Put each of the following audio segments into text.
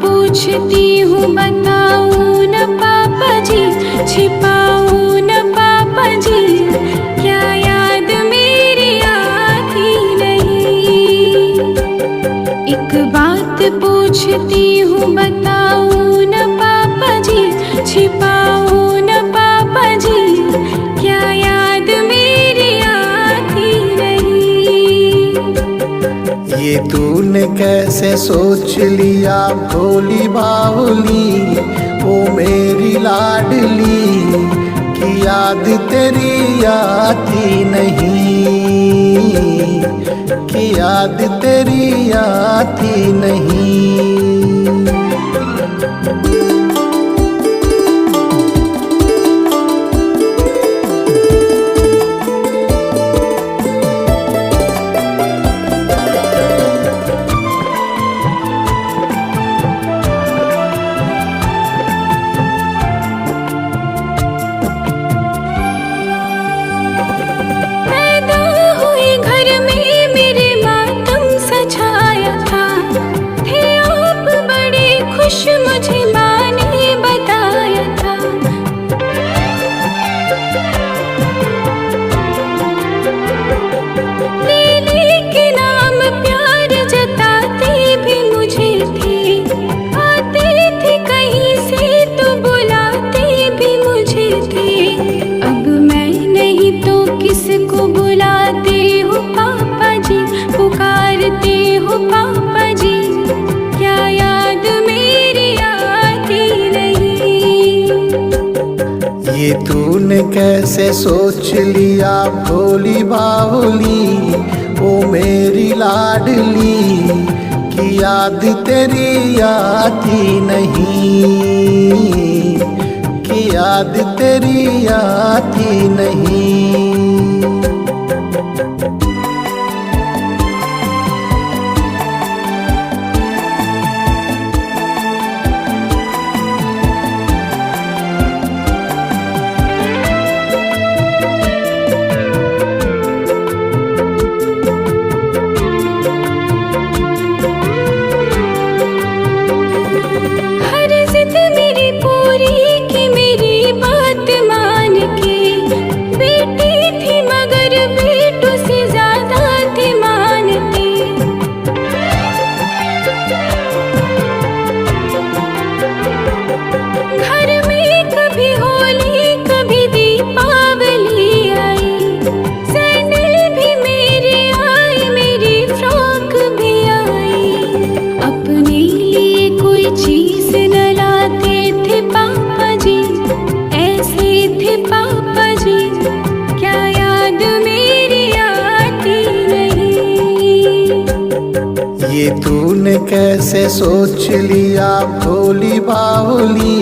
पूछती हूँ बताऊँ न पापा जी, छिपाऊँ न पापा जी, क्या याद मेरी आती नहीं। एक बात पूछती हूँ बताऊँ न पापा जी, छिपाऊँ न पापा जी, क्या याद मेरी आती नहीं। ये तूने कैसे सोच लिया भोली बावली, ओ मेरी लाडली, कि याद तेरी आती नहीं, कि याद तेरी आती नहीं। मुझे माँ ने बताया था, लीली के नाम प्यार जताते भी मुझे थे, आते थे कहीं से तो बुलाते भी मुझे थे। अब मैं नहीं तो किसको बुलाते हो पापा जी, पुकारते हो पापा जी, क्या याद ये तूने कैसे सोच लिया भोली बावली, ओ मेरी लाडली, कि याद तेरी आती नहीं, कि याद तेरी आती नहीं। ये तूने कैसे सोच लिया भोली बावली,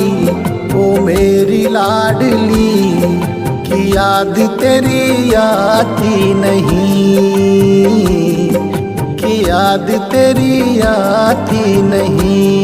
ओ मेरी लाडली, कि याद तेरी आती नहीं, कि याद तेरी आती नहीं।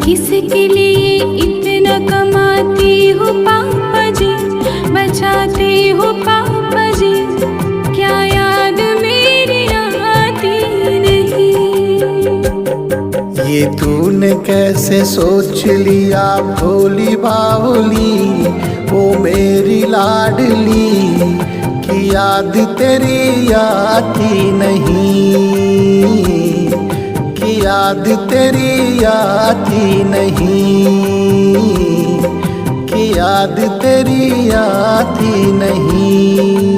किसके लिए इतना कमाती हो पापा जी, बचाते हो पापा जी, क्या याद मेरी आती नहीं। ये तूने कैसे सोच लिया भोली बावली ओ मेरी लाडली कि याद तेरी आती नहीं, कि याद तेरी आती नहीं, कि याद तेरी आती नहीं।